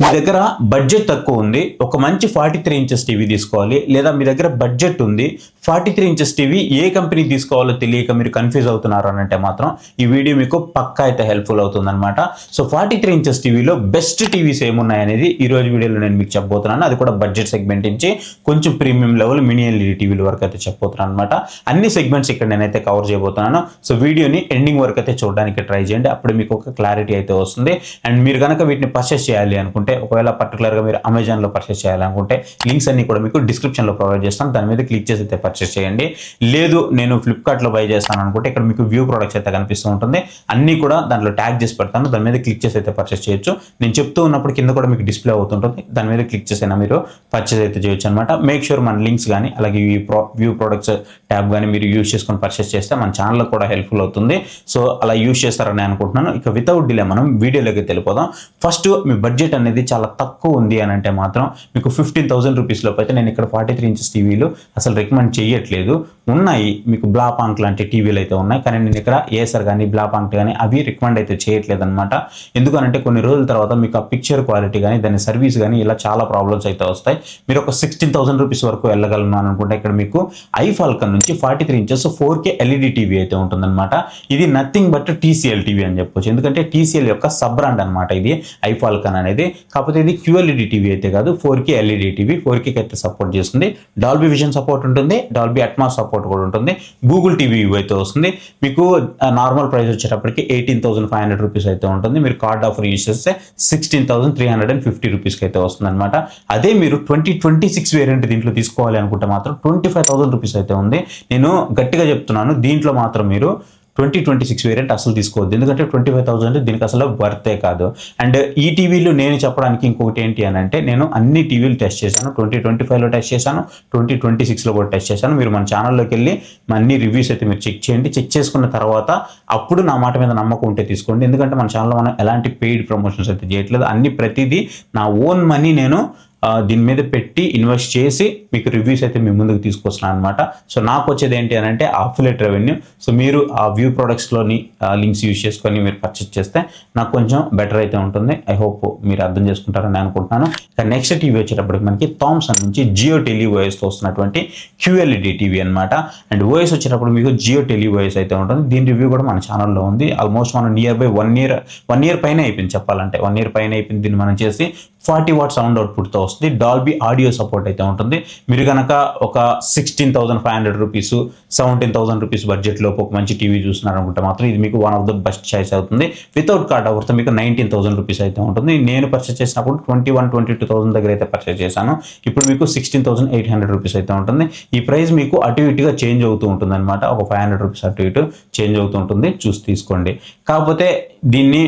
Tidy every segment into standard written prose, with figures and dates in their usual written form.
మీ దగ్గర బడ్జెట్ తక్కువ ఉంది, ఒక మంచి 43 ఇంచెస్ టీవీ తీసుకోవాలి, లేదా మీ దగ్గర బడ్జెట్ ఉంది 43 ఇంచెస్ టీవీ ఏ కంపెనీ తీసుకోవాలో తెలియక మీరు కన్ఫ్యూజ్ అవుతున్నారు అని అంటే మాత్రం ఈ వీడియో మీకు పక్కా అయితే హెల్ప్ఫుల్ అవుతుందన్నమాట. సో 43 ఇంచెస్ టీవీలో బెస్ట్ టీవీస్ ఏమున్నాయనేది ఈ రోజు వీడియోలో నేను మీకు చెప్పబోతున్నాను. అది కూడా బడ్జెట్ సెగ్మెంట్ నుంచి కొంచెం ప్రీమియం లెవెల్ మినీ ఎల్ఈడి టీవీల వరకు అయితే చెప్పబోతున్నాను అనమాట. అన్ని సెగ్మెంట్స్ ఇక్కడ నేనైతే కవర్ చేయబోతున్నాను. సో వీడియోని ఎండింగ్ వరకు అయితే చూడడానికి ట్రై చేయండి, అప్పుడు మీకు ఒక క్లారిటీ అయితే వస్తుంది. అండ్ మీరు కనుక వీటిని పర్చేస్ చేయాలి అనుకుంటే, ఒకవేళ పర్టికులర్గా మీరు అమెజాన్లో పర్చేస్ చేయాలనుకుంటే లింక్స్ అన్ని కూడా మీకు డిస్క్రిప్షన్లో ప్రొవైడ్ చేస్తాను, దాని మీద క్లిక్ చేసి అయితే పర్చేస్ చేయండి. లేదు నేను ఫ్లిప్కార్ట్లో బై చేస్తాను అనుకుంటే ఇక్కడ మీకు వ్యూ ప్రొడక్ట్స్ అయితే కనిపిస్తూ ఉంటుంది, అన్ని కూడా దాంట్లో ట్యాగ్ చేసి పెడతాను, దాని మీద క్లిక్ చేసి అయితే పర్చేస్ చేయొచ్చు. నేను చెప్తూ ఉన్నప్పుడు కింద కూడా మీకు డిస్ప్లే అవుతుంటుంది, దాని మీద క్లిక్ చేసైనా మీరు పర్చేస్ అయితే చేయొచ్చు అనమాట. మేక్ షూర్ మన లింక్స్ కానీ అలాగే వ్యూ ప్రొడక్ట్స్ ట్యాబ్ కానీ మీరు యూజ్ చేసుకొని పర్చేస్ చేస్తే మన ఛానల్ కూడా హెల్ప్ఫుల్ అవుతుంది. సో అలా యూజ్ చేస్తారని అనుకుంటున్నాను. ఇక వితౌట్ డిలే మనం వీడియోలోకి వెళ్ళిపోదాం. ఫస్ట్ మీ బడ్జెట్ అనేది చాలా తక్కువ ఉంది అని అంటే మాత్రం మీకు 15,000 రూపీస్ లోపు అయితే నేను ఇక్కడ 43 ఇంచెస్ టీవీలు అసలు రికమెండ్ చేయట్లేదు. ఉన్నాయి మీకు బ్లాపాంక్ లాంటి టీవీలు అయితే ఉన్నాయి, కానీ నేను ఇక్కడ ఏసర్ కానీ బ్లాపాంక్ కానీ అవి రికమెండ్ అయితే చేయట్లేదు అనమాట. ఎందుకనంటే కొన్ని రోజుల తర్వాత మీకు ఆ పిక్చర్ క్వాలిటీ కానీ దాని సర్వీస్ కానీ ఇలా చాలా ప్రాబ్లమ్స్ అయితే వస్తాయి. మీరు ఒక 16,000 రూపీస్ వరకు వెళ్ళగలను అనుకుంటే ఇక్కడ మీకు ఐఫాల్కన్ నుంచి 43 ఇంచెస్ 4K ఎల్ఈడి టీవీ అయితే ఉంటుందన్నమాట. ఇది నథింగ్ బట్ టీసీఎల్ టీవీ అని చెప్పొచ్చు, ఎందుకంటే టీసీఎల్ యొక్క సబ్ బ్రాండ్ అనమాట ఇది ఐఫాల్కన్ అనేది. కాకపోతే ఇది QLED టీవీ అయితే కాదు, 4K ఎల్ఈడి టీవీ. 4K అయితే సపోర్ట్ చేస్తుంది, డాల్బీ విజన్ సపోర్ట్ ఉంటుంది, డాల్బీ అట్మాస్ సపోర్ట్ కూడా ఉంటుంది, గూగుల్ టీవీ అయితే వస్తుంది. మీకు నార్మల్ ప్రైస్ వచ్చేటప్పటికి 18,500 రూపీస్ అయితే ఉంటుంది. మీరు కార్డ్ ఆఫర్ యూజ్ చేస్తే 16,350 రూపీస్కి అయితే వస్తుంది అనమాట. అదే మీరు 2026 వేరియంట్ దీంట్లో తీసుకోవాలి అనుకుంటే మాత్రం 25,000 రూపీస్ అయితే ఉంది. నేను గట్టిగా చెప్తున్నాను, దీంట్లో మాత్రం మీరు 2026 వేరియంట్ అసలు తీసుకోవద్దు, ఎందుకంటే 25,000 దీనికి అసలు వర్తే కాదు. అండ్ ఈ టీవీలు నేను చెప్పడానికి ఇంకొకటి ఏంటి అని అంటే, నేను అన్ని టీవీలు టెస్ట్ చేశాను. 2025లో టెస్ట్ చేశాను, 2026లో కూడా టెస్ట్ చేశాను. మీరు మన ఛానల్లోకి వెళ్ళి అన్ని రివ్యూస్ అయితే మీరు చెక్ చేయండి. చెక్ చేసుకున్న తర్వాత అప్పుడు నా మాట మీద నమ్మకం ఉంటే తీసుకోండి, ఎందుకంటే మన ఛానల్లో మనం ఎలాంటి పెయిడ్ ప్రమోషన్స్ అయితే చేయట్లేదు. అన్ని ప్రతిదీ నా ఓన్ మనీ నేను దీని మీద పెట్టి ఇన్వెస్ట్ చేసి మీకు రివ్యూస్ అయితే మీ ముందుకు తీసుకొస్తున్నాను అనమాట. సో నాకు వచ్చేది ఏంటి అని అంటే అఫిలియేట్ రెవెన్యూ. సో మీరు ఆ వ్యూ ప్రొడక్ట్స్లోని లింక్స్ యూజ్ చేసుకొని మీరు పర్చేస్ చేస్తే నాకు కొంచెం బెటర్ అయితే ఉంటుంది. ఐ హోప్ మీరు అర్థం చేసుకుంటారని అనుకుంటున్నాను. ఇక నెక్స్ట్ టీవీ వచ్చేటప్పటికి మనకి థామ్సన్ నుంచి జియో టెలి ఓఎస్తో వస్తున్నటువంటి QLED టీవీ అనమాట. అండ్ ఓఎస్ వచ్చేటప్పుడు మీకు జియో టెలి ఓఎస్ అయితే ఉంటుంది. దీని రివ్యూ కూడా మన ఛానల్లో ఉంది. ఆల్మోస్ట్ మనం నియర్ బై వన్ ఇయర్ పైన అయిపోయింది చెప్పాలంటే. 1 year పైన అయిపోయింది. దీన్ని మనం చేసి 40 వాట్ సౌండ్ అవుట్పుట్తో వస్తుంది. డాల్బీ ఆడియో సపోర్ట్ అయితే ఉంటుంది. మీరు కనుక ఒక 16,500 రూపీస్ 17,000 రూపీస్ బడ్జెట్ లోపు ఒక మంచి టీవీ చూస్తున్నారనుకుంటే మాత్రం ఇది మీకు one of the best choice అవుతుంది. వితౌట్ కార్డ్ ఆఫర్తో మీకు 19,000 రూపీస్ అయితే ఉంటుంది. నేను పర్చేస్ చేసినప్పుడు 21,000-22,000 దగ్గర అయితే పర్చేస్ చేశాను. ఇప్పుడు మీకు 16,800 రూపీస్ అయితే ఉంటుంది. ఈ ప్రైస్ మీకు అటు ఇటుగా చేంజ్ అవుతూ ఉంటుంది అనమాట. ఒక 500 రూపీస్ అటు ఇటు చేంజ్ అవుతూ ఉంటుంది, చూసి తీసుకోండి. కాకపోతే దీన్ని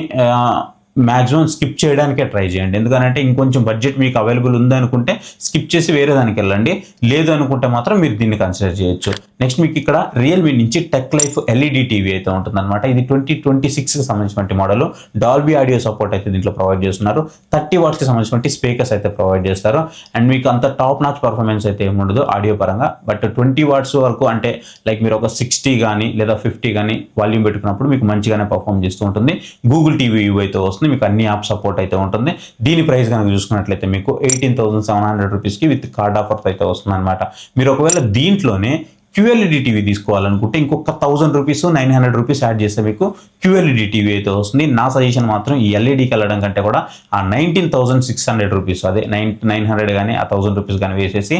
మ్యాక్సిమం స్కిప్ చేయడానికే ట్రై చేయండి, ఎందుకంటే ఇంకొంచెం బడ్జెట్ మీకు అవైలబుల్ ఉందనుకుంటే స్కిప్ చేసి వేరే దానికి వెళ్ళండి. లేదు అనుకుంటే మాత్రం మీరు దీన్ని కన్సిడర్ చేయొచ్చు. నెక్స్ట్ మీకు ఇక్కడ రియల్మీ నుంచి టెక్ లైఫ్ ఎల్ఈడి టీవీ అయితే ఉంటుందన్నమాట. ఇది 2026కి సంబంధించిన మోడల్. డాల్బీ ఆడియో సపోర్ట్ అయితే దీంట్లో ప్రొవైడ్ చేస్తున్నారు. 30 వాట్స్కి సంబంధించిన స్పీకర్స్ అయితే ప్రొవైడ్ చేస్తారు. అండ్ మీకు అంత టాప్ నాచ్ పర్ఫార్మెన్స్ అయితే ఏముండదు ఆడియో పరంగా, బట్ 20 వాట్స్ వరకు అంటే లైక్ మీరు ఒక 60 కానీ లేదా 50 కానీ వాల్యూమ్ పెట్టుకున్నప్పుడు మీకు మంచిగానే పర్ఫామ్ చేస్తూ ఉంటుంది. గూగుల్ టీవీ అయితే వస్తుంది, మీకు అన్ని యాప్ సపోర్ట్ అయితే ఉంటుంది. దీని ప్రైస్ కనుక చూసుకున్నట్లయితే మీకు 18,700 రూపీస్కి విత్ కార్డ్ ఆఫర్స్ అయితే వస్తుంది అనమాట. మీరు ఒకవేళ దీంట్లోనే QLED టీవీ తీసుకోవాలనుకుంటే ఇంకొక 1,000 రూపీస్ 900 రూపీస్ యాడ్ చేస్తే మీకు QLED టీవీ అయితే వస్తుంది. నా సజెషన్ మాత్రం ఈ ఎల్ఈడికి వెళ్ళడం కంటే కూడా ఆ 19,600 రూపీస్, అదే 900 కానీ ఆ 1,000 రూపీస్ కానీ వేసేసి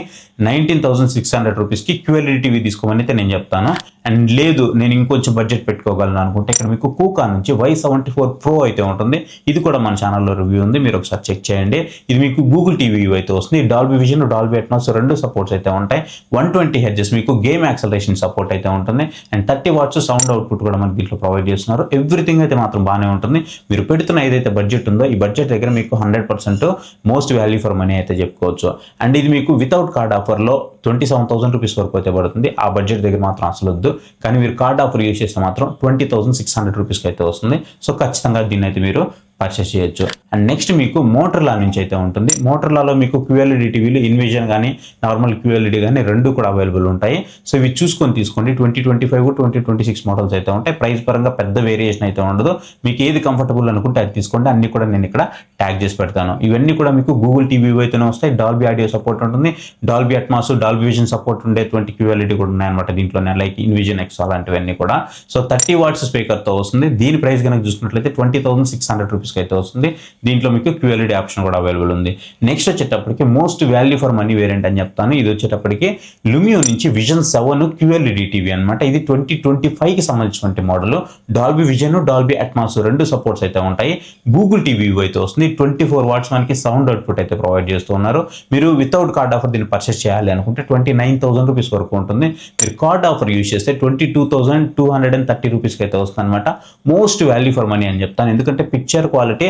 19,600 రూపీస్కి QLED టీవీ తీసుకోమని అయితే నేను చెప్తాను. అండ్ లేదు నేను ఇంకొంచెం బడ్జెట్ పెట్టుకోగలను అనుకుంటే ఇక్కడ మీకు కూకా నుంచి Y74 Pro అయితే ఉంటుంది. ఇది కూడా మన ఛానల్లో రివ్యూ ఉంది, మీరు ఒకసారి చెక్ చేయండి. ఇది మీకు గూగుల్ టీవీ అయితే వస్తుంది. డాల్బీ విజన్, డాల్బీ అట్మాస్ రెండు సపోర్ట్స్ అయితే ఉంటాయి. 120 Hz మీకు గేమ్ యాక్సలరేషన్ సపోర్ట్ అయితే ఉంటుంది. అండ్ 30 వాట్స్ సౌండ్ అవుట్పుట్ కూడా మనకి దీంట్లో ప్రొవైడ్ చేస్తున్నారు. ఎవ్రీథింగ్ అయితే మాత్రం బాగానే ఉంటుంది. మీరు పెడుతున్న ఏదైతే బడ్జెట్ ఉందో ఈ బడ్జెట్ దగ్గర మీకు 100% మోస్ట్ వాల్యూ ఫర్ మనీ అయితే చెప్పుకోవచ్చు. అండ్ ఇది మీకు వితౌట్ కార్డ్ ఆఫర్లో 27,000 రూపీస్ వరకు అయితే పడుతుంది. ఆ బడ్జెట్ దగ్గర మాత్రం అసలు వద్దు, కానీ మీరు కార్డ్ ఆఫర్ యూజ్ చేస్తే మాత్రం 20,600 రూపీస్కి అయితే వస్తుంది. సో ఖచ్చితంగా దీన్ని అయితే మీరు పర్చేస్ చేయొచ్చు. అండ్ నెక్స్ట్ మీకు మోటర్లా నుంచి అయితే ఉంటుంది. మోటర్లాలో మీకు QLED టీవీలు ఇన్విజన్ కానీ నార్మల్ QLED కానీ రెండు కూడా అవైలబుల్ ఉంటాయి. సో ఇవి చూసుకొని తీసుకోండి. 2025 2026 మోడల్స్ అయితే ఉంటాయి. ప్రైస్ పరంగా పెద్ద వేరియేషన్ అయితే ఉండదు. మీకు ఏది కంఫర్టబుల్ అనుకుంటే అది తీసుకోండి. అన్ని కూడా నేను ఇక్కడ ట్యాగ్ చేసి పెడతాను. ఇవన్నీ కూడా మీకు గూగుల్ టీవీ అయితేనే వస్తాయి. డాల్బీ ఆడియో సపోర్ట్ ఉంటుంది, Dolby Atmos, Dolby vision support ఉండేటువంటి QLED కూడా ఉన్నాయన్నమాట దీంట్లోనే, లైక్ ఇన్విజన్ ఎక్స్ అలాంటివన్నీ కూడా. సో 30 వాట్స్ స్పీకర్తో వస్తుంది. దీని ప్రైస్ కనుక చూసుకున్నట్లయితే 20,600 రూపీస్కి అయితే వస్తుంది. దీంట్లో మీకు QLED ఆప్షన్ కూడా అవైలబుల్ ఉంది. నెక్స్ట్ వచ్చేటప్పటికి most value for money variant అని చెప్తాను. ఇది వచ్చేటప్పటికి లుమియో నుంచి విజన్ 7 QLED టీవీ అనమాట. ఇది 2025కి సంబంధించినటువంటి model. Dolby vision, Dolby Atmos రెండు సపోర్ట్స్ అయితే ఉంటాయి. గూగుల్ టీవీ అయితే వస్తుంది. 24 వాట్స్ మనకి సౌండ్ అవుట్పుట్ అయితే ప్రొవైడ్ చేస్తూ ఉన్నారు. మీరు వితౌట్ కార్డ్ ఆఫర్ దీన్ని పర్చేస్ చేయాలి అనుకుంటే 29,000 రూపీస్ వరకు ఉంటుంది. మీరు కార్డ్ ఆఫర్ యూజ్ చేస్తే 22,230 రూపీస్కి అయితే వస్తుంది అనమాట. మోస్ట్ వాల్యూ ఫర్ మనీ అని చెప్తాను. ఎందుకంటే పిక్చర్ క్వాలిటీ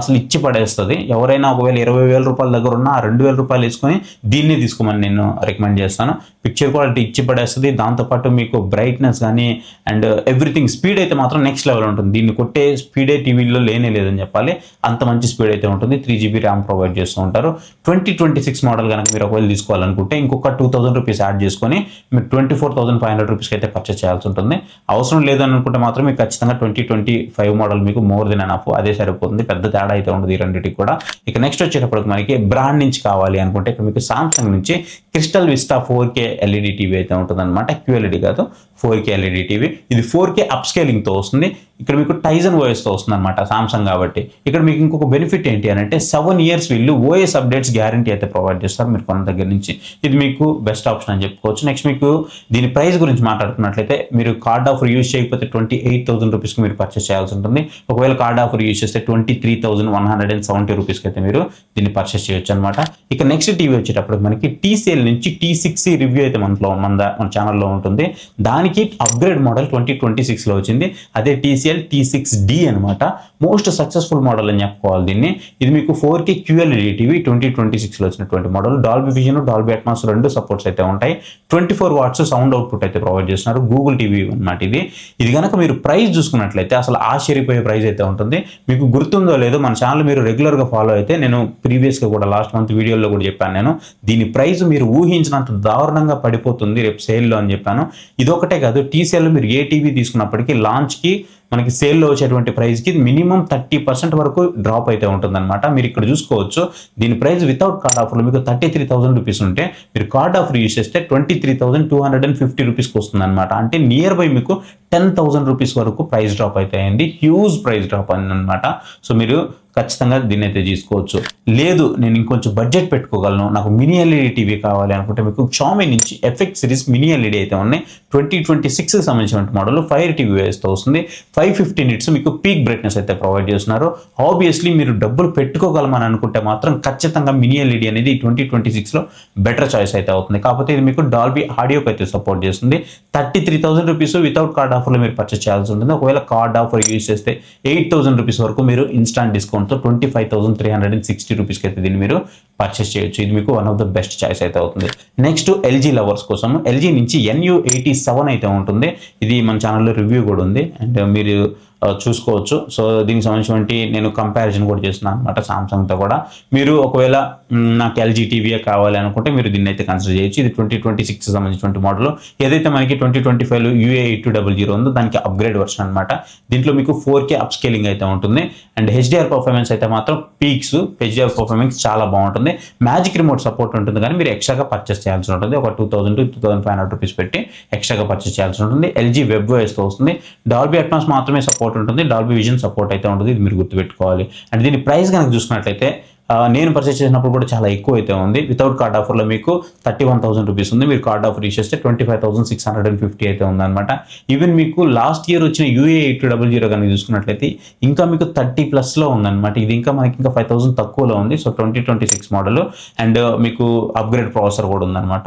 అసలు ఇచ్చి పడేస్తుంది. ఎవరైనా ఒకవేళ 20,000 రూపాయల దగ్గర ఉన్న 2,000 రూపాయలు వేసుకొని దీన్ని తీసుకోమని నేను రికమెండ్ చేస్తాను. పిక్చర్ క్వాలిటీ ఇచ్చి పడేస్తుంది. దాంతోపాటు మీకు బ్రైట్నెస్ కానీ అండ్ ఎవ్రీథింగ్ స్పీడ్ అయితే మాత్రం నెక్స్ట్ లెవెల్ ఉంటుంది. దీన్ని కొట్టే స్పీడే టీవీలో లేనే లేదని చెప్పాలి. అంత మంచి స్పీడ్ అయితే ఉంటుంది. 3GB ర్యామ్ ప్రొవైడ్ చేస్తూ ఉంటారు. 2026 మోడల్ కనుక మీరు ఒకవేళ తీసుకోవాలనుకుంటే ఇంకొక 2,000 రూపీస్ యాడ్ చేసుకొని మీరు 24,500 రూపీస్కి అయితే పర్చేస్ చేయాల్సి ఉంటుంది. అవసరం లేదని అనుకుంటే మాత్రం మీకు ఖచ్చితంగా 2025 మోడల్ మీకు మోర్ దెన్ ఎనఫ్, అదే సరిపోతుంది. పెద్ద తేడా అయితే ఉండదు ఈ రెండింటికి కూడా. ఇక నెక్స్ట్ వచ్చేటప్పటికి మనకి బ్రాండ్ నుంచి కావాలి అనుకుంటే ఇక్కడ మీకు సామ్సంగ్ నుంచి crystal vista 4K LED TV అయితే ఉంటుంది అనమాట. QLED కాదు, 4K LED టీవీ. ఇది 4K అప్ స్కేలింగ్తో వస్తుంది. ఇక్కడ మీకు టైజన్ ఓఎస్తో వస్తుంది అనమాట సామ్సంగ్ కాబట్టి. ఇక్కడ మీకు ఇంకొక బెనిఫిట్ ఏంటి అని అంటే 7 years వీళ్ళు OS అప్డేట్స్ గ్యారంటీ అయితే ప్రొవైడ్ చేస్తారు మీరు కొన్న దగ్గర నుంచి. ఇది మీకు బెస్ట్ ఆప్షన్ అని చెప్పుకోవచ్చు. నెక్స్ట్ మీకు దీని ప్రైస్ గురించి మాట్లాడుకున్నట్లయితే మీరు కార్డ్ ఆఫర్ యూజ్ చేయకపోతే 28,000 రూపీస్కి మీరు పర్చేస్ చేయాల్సి ఉంటుంది. ఒకవేళ కార్డ్ ఆఫర్ యూజ్ చేస్తే 23,170 రూపీస్కి అయితే మీరు దీన్ని పర్చేస్ చేయొచ్చు అనమాట. ఇక నెక్స్ట్ టీవీ వచ్చేటప్పుడు మనకి TCL నుంచి T6 రివ్యూ అయితే మన ఛానల్లో ఉంటుంది. దానికి అప్గ్రేడ్ మోడల్ 2026లో వచ్చింది. అదే TCL T6D అనమాట. మోస్ట్ సక్సెస్ఫుల్ మోడల్ అని చెప్పుకోవాలి దీన్ని. ఇది మీకు 4K QLED టీవీ 2026లో వచ్చినటువంటి model. Dolby vision, Dolby Atmos రెండు సపోర్ట్స్ అయితే ఉంటాయి. 24 వాట్స్ సౌండ్ అవుట్పుట్ అయితే ప్రొవైడ్ చేస్తున్నారు. గూగుల్ టీవీ అనమాట ఇది కనుక మీరు ప్రైస్ చూసుకున్నట్లయితే అసలు ఆశ్చర్యపోయే ప్రైస్ అయితే ఉంటుంది. మీకు గుర్తుందో లేదో మన ఛానల్ మీరు రెగ్యులర్గా ఫాలో అయితే నేను ప్రీవియస్గా కూడా లాస్ట్ మంత్ వీడియోలో కూడా చెప్పాను. నేను దీని ప్రైస్ మీరు ఊహించినంత దారుణంగా పడిపోతుంది రేపు సేల్లో అని చెప్పాను. ఇదొకటే కాదు, TCL మీరు ఏ టీవీ తీసుకున్నప్పటికీ లాంచ్కి మనకి సేల్లో వచ్చేటువంటి ప్రైస్కి మినిమం 30% వరకు డ్రాప్ అయితే ఉంటుందన్నమాట. మీరు ఇక్కడ చూసుకోవచ్చు. దీని ప్రైస్ వితౌట్ కార్డ్ ఆఫర్లో మీకు 33,000 రూపీస్ ఉంటే మీరు కార్డ్ ఆఫర్ యూజ్ చేస్తే 23,250 రూపీస్కి వస్తుంది అనమాట. అంటే నియర్ బై మీకు 10,000 రూపీస్ వరకు ప్రైస్ డ్రాప్ అయితే అయింది. హ్యూజ్ ప్రైస్ డ్రాప్ అయింది అనమాట. సో మీరు ఖచ్చితంగా దీన్ని అయితే తీసుకోవచ్చు. లేదు నేను ఇంకొంచెం బడ్జెట్ పెట్టుకోగలను, నాకు మినీ LED టీవీ కావాలి అనుకుంటే మీకు Xiaomi నుంచి FX సిరీస్ మినీ LED అయితే ఉన్నాయి. 2026కి సంబంధించిన మోడల్ ఫైర్ టీవీ వేస్తూ వస్తుంది. 550 నిట్స్ మీకు పీక్ బ్రైట్నెస్ అయితే ప్రొవైడ్ చేస్తున్నారు. ఆబ్వియస్లీ మీరు డబ్బులు పెట్టుకోగలమని అనుకుంటే మాత్రం ఖచ్చితంగా మినీ LED అనేది 2026లో బెటర్ చాయిస్ అయితే అవుతుంది. కాకపోతే ఇది మీకు డాల్బీ ఆడియోకి అయితే సపోర్ట్ చేస్తుంది. 33,000 రూపీస్ వితౌట్ కార్డ్ ఆఫర్లో మీరు పర్చేస్ చేయాల్సి ఉంటుంది. ఒకవేళ కార్డ్ ఆఫర్ యూజ్ చేస్తే 8,000 రూపీస్ వరకు మీరు ఇన్స్టాంట్ డిస్కౌంట్తో 25,360 రూపీస్కి అయితే దీన్ని మీరు పర్చేస్ చేయొచ్చు. ఇది మీకు one of the best choice అయితే అవుతుంది. నెక్స్ట్ LG లవర్స్ కోసం LG నుంచి NU87 అయితే ఉంటుంది. ఇది మన ఛానల్లో రివ్యూ కూడా ఉంది అండ్ మీరు చూసుకోవచ్చు. సో దీనికి సంబంధించి నేను కంపారిజన్ కూడా చేస్తున్నాను అనమాట సామ్సంగ్తో కూడా. మీరు ఒకవేళ నాకు LG టీవీయే కావాలి అనుకుంటే మీరు దీన్ని అయితే కన్సిడర్ చేయొచ్చు. ఇది 2026 సంబంధించిన మోడల్. ఏదైతే మనకి 2025లో UA8200 ఉందో దానికి అప్గ్రేడ్ వర్షన్ అనమాట. దీంట్లో మీకు 4K అప్ స్కేలింగ్ అయితే ఉంటుంది అండ్ HDR పర్ఫార్మెన్స్ అయితే మాత్రం పీక్స్. HDR పర్ఫార్మెన్స్ చాలా బాగుంటుంది. మ్యాజిక్ రిమోట్ సపోర్ట్ ఉంటుంది కానీ మీరు ఎక్స్ట్రాగా పర్చేస్ చేయాల్సి ఉంటుంది. ఒక 2,000 to 2,500 రూపీస్ పెట్టి ఎక్స్ట్రాగా పర్చేస్ చేయాల్సి ఉంటుంది. LG WebOSతో వస్తుంది. డాల్బీ అట్మాస్ మాత్రమే సపోర్ట్ ఉంటుంది. డాల్బీ విజన్ సపోర్ట్ అయితే ఉంటుంది. ఇది మీరు గుర్తుపెట్టుకోవాలి. అండ్ దీని ప్రైస్ కనుక చూసుకున్నట్లయితే నేను పర్చేస్ చేసినప్పుడు కూడా చాలా ఎక్కువ అయితే ఉంది. వితౌట్ కార్డ్ ఆఫర్లో మీకు 31,000 రూపీస్ ఉంది. మీరు కార్డ్ ఆఫర్ యూజ్ చేస్తే 25,650 అయితే ఉందన్నమాట. ఈవెన్ మీకు లాస్ట్ ఇయర్ వచ్చిన UA8200 కనుక చూసుకున్నట్లయితే ఇంకా మీకు 30+లో ఉందన్నమాట. ఇది ఇంకా మనకి ఇంకా 5,000 తక్కువలో ఉంది. సో 2026 మోడల్ అండ్ మీకు అప్గ్రేడ్ ప్రాసెసర్ కూడా ఉందన్నమాట.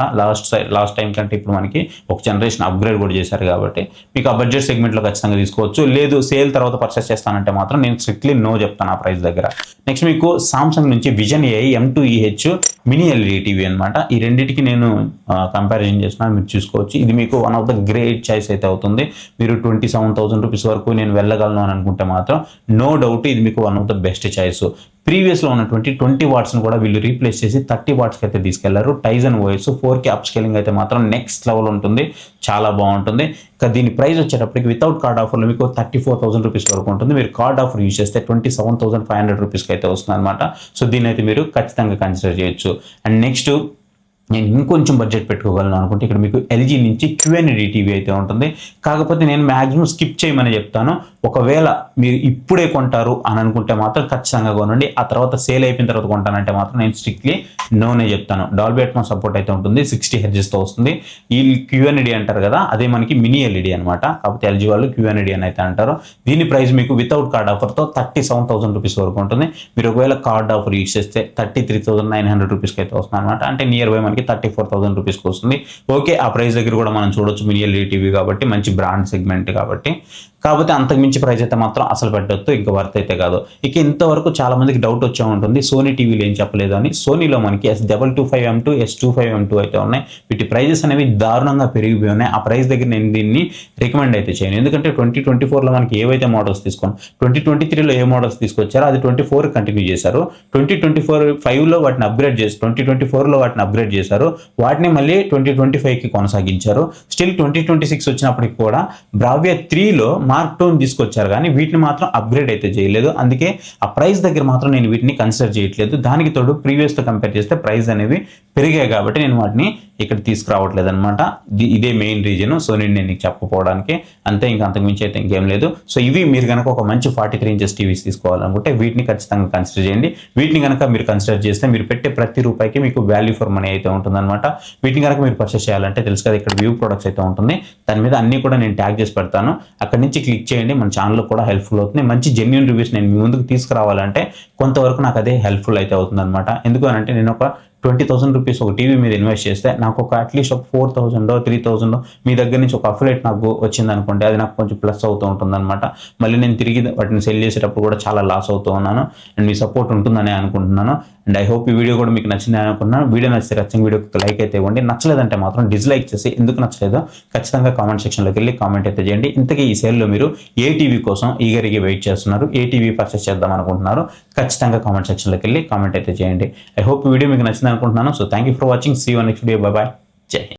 లాస్ట్ టైం కంటే ఇప్పుడు మనకి ఒక జనరేషన్ అప్గ్రేడ్ కూడా చేశారు కాబట్టి మీకు ఆ బడ్జెట్ సెగ్మెంట్లో ఖచ్చితంగా తీసుకోవచ్చు. లేదు సేల్ తర్వాత పర్చేస్ చేస్తానంటే మాత్రం నేను స్ట్రిక్ట్లీ నో చెప్తాను ఆ ప్రైస్ దగ్గర. నెక్స్ట్ మీకు సామ్సంగ్ నుంచి vision AI M2EH mini LED TV అనమాట. ఈ రెండింటికి నేను కంపారిజన్ చేస్తున్నాను, మీరు చూసుకోవచ్చు. ఇది మీకు one of the great choice అయితే అవుతుంది. మీరు 27,000 రూపీస్ వరకు నేను వెళ్ళగలను అని అనుకుంటే మాత్రం నో డౌట్ ఇది మీకు one of the best choice. ప్రీవియస్లో ఉన్నటువంటి 20 వాట్స్ని కూడా వీళ్ళు రీప్లేస్ చేసి 30 వాట్స్కి అయితే తీసుకెళ్లారు. Tizen OS 4K up scaling అయితే మాత్రం నెక్స్ట్ లెవెల్ ఉంటుంది, చాలా బాగుంటుంది. ఇక దీని ప్రైస్ వచ్చేటప్పటికి వితౌట్ కార్డ్ ఆఫర్లో మీకు 34,000 రూపీస్ వరకు ఉంటుంది. మీరు కార్డ్ ఆఫర్ యూజ్ చేస్తే 27,500 రూపీస్కి అయితే వస్తుంది అనమాట. సో దీన్ని అయితే మీరు ఖచ్చితంగా కన్సిడర్ చేయొచ్చు. అండ్ నెక్స్ట్ నేను ఇంకొంచెం బడ్జెట్ పెట్టుకోగలను అనుకుంటే ఇక్కడ మీకు ఎల్జీ నుంచి QNED టీవీ అయితే ఉంటుంది. కాకపోతే నేను మ్యాక్సిమం స్కిప్ చేయమని చెప్తాను. ఒకవేళ మీరు ఇప్పుడే కొంటారు అని అనుకుంటే మాత్రం ఖచ్చితంగా కొనండి. ఆ తర్వాత సేల్ అయిపోయిన తర్వాత కొంటానంటే మాత్రం నేను స్ట్రిక్ట్లీ నోనే చెప్తాను. డాల్బీ అట్మాస్ సపోర్ట్ అయితే ఉంటుంది, 60 హెర్ట్జ్తో వస్తుంది. ఈ QNED అంటారు కదా, అదే మనకి మినీ ఎల్ఈడి అనమాట. కాకపోతే ఎల్జీ వాళ్ళు QNED అని అయితే అంటారు. దీని ప్రైస్ మీకు వితౌట్ కార్డ్ ఆఫర్తో 37,000 రూపీస్ వరకు ఉంటుంది. మీరు ఒకవేళ కార్డ్ ఆఫర్ యూజ్ చేస్తే 33,900 రూపీస్కి అయితే వస్తుంది అనమాట. అంటే నియర్ బై మనకి 34,000 రూపీస్కి వస్తుంది. ఓకే, ఆ ప్రైస్ దగ్గర కూడా మనం చూడొచ్చు, మినీ ఎల్ఈడి టీవీ కాబట్టి మంచి బ్రాండ్ సెగ్మెంట్ కాబట్టి. కాకపోతే అంతకు మించి ప్రైస్ అయితే మాత్రం అసలు పెట్టొద్దు, ఇంకా వర్త్ అయితే కాదు. ఇక ఇంతవరకు చాలా మందికి డౌట్ వచ్చే ఉంటుంది సోనీ టీవీలో ఏం చెప్పలేదు అని. సోనీలో మనకి S225M2, S25M2 అయితే ఉన్నాయి. వీటి ప్రైజెస్ అనేవి దారుణంగా పెరిగిపోయి ఉన్నాయి. ఆ ప్రైస్ దగ్గర నేను దీన్ని రికమెండ్ అయితే చేయను. ఎందుకంటే 2024లో మనకి ఏవైతే మోడల్స్ తీసుకున్నాం, 2023లో ఏ మోడల్స్ తీసుకొచ్చారో అది 24 కంటిన్యూ చేశారు. 2025లో వాటిని అప్గ్రేడ్ చేసి 2024లో వాటిని అప్గ్రేడ్ చేశారు. వాటిని మళ్ళీ 2025కి కొనసాగించారు. స్టిల్ 2026 వచ్చినప్పటికి కూడా బ్రావియా 3లో మార్క్ 2 తీసుకొచ్చారు, కానీ వీటిని మాత్రం అప్గ్రేడ్ అయితే చేయలేదు. అందుకే ఆ ప్రైస్ దగ్గర మాత్రం నేను వీటిని కన్సిడర్ చేయట్లేదు. దానికి తోడు ప్రీవియస్తో కంపేర్ చేస్తే ప్రైస్ అనేవి పెరిగాయి కాబట్టి నేను వాటిని ఇక్కడ తీసుకురావట్లేదు అనమాట. ఇదే మెయిన్ రీజన్ సోనీ నేను చెప్పకపోవడానికి, అంతే. ఇంకా అంతకుమించి అయితే ఇంకేం లేదు. సో ఇవి మీరు కనుక ఒక మంచి 43 ఇంచెస్ టీవీస్ తీసుకోవాలనుకుంటే వీటిని ఖచ్చితంగా కన్సిడర్ చేయండి. వీటిని కనుక మీరు కన్సిడర్ చేస్తే మీరు పెట్టే ప్రతి రూపాయికి మీకు వాల్యూ ఫర్ మనీ అయితే ఉంటుందన్నమాట. వీటిని కనుక మీరు పర్చేస్ చేయాలంటే తెలుసు కదా, ఇక్కడ వ్యూ ప్రొడక్ట్స్ అయితే ఉంటుంది. దాని మీద అన్ని కూడా నేను ట్యాగ్ చేసి పెడతాను, అక్కడ నుంచి క్లిక్ చేయండి. మన ఛానల్ కూడా హెల్ప్ఫుల్ అవుతుంది. మంచి జెన్యూన్ రివ్యూస్ నేను మీ ముందుకు తీసుకురావాలంటే కొంతవరకు నాకు అదే హెల్ప్ఫుల్ అయితే అవుతుంది అనమాట. ఎందుకు అంటే నేను ఒక 20,000 రూపీస్ ఒక టీవీ మీద ఇన్వెస్ట్ చేస్తే నాకు ఒక అట్లీస్ట్ ఒక 4,000 3,000 మీ దగ్గర నుంచి ఒక అఫిలియేట్ నాకు వచ్చింది అనుకోండి, అది నాకు కొంచెం ప్లస్ అవుతూ ఉంటుంది అనమాట. మళ్ళీ నేను తిరిగి వాటిని సెల్ చేసేటప్పుడు కూడా చాలా లాస్ అవుతూ ఉన్నాను. అండ్ మీ సపోర్ట్ ఉంటుందని అనుకుంటున్నాను. అండ్ ఐ హోప్ ఈ వీడియో కూడా మీకు నచ్చింది అనుకుంటున్నాను. వీడియో నచ్చితే ఖచ్చితంగా వీడియోకి లైక్ అయితే ఇవ్వండి. నచ్చలేదంటే మాత్రం డిస్లైక్ చేసి ఎందుకు నచ్చలేదో ఖచ్చితంగా కామెంట్ సెక్షన్లోకి వెళ్ళి కామెంట్ అయితే చేయండి. ఇంతకీ ఈ సేల్లో మీరు ఏ టీవీ కోసం ఈగర్గా వెయిట్ చేస్తున్నారు, ఏ టీవీ పర్చేస్ చేద్దాం అనుకుంటున్నారు, ఖచ్చితంగా కామెంట్ సెక్షన్లోకి వెళ్ళి కామెంట్ అయితే చేయండి. ఐ హోప్ ఈ వీడియో మీకు నచ్చింది అనుకుంటున్నాను. So thank you for watching. See you next video. Bye bye. జై హింద్.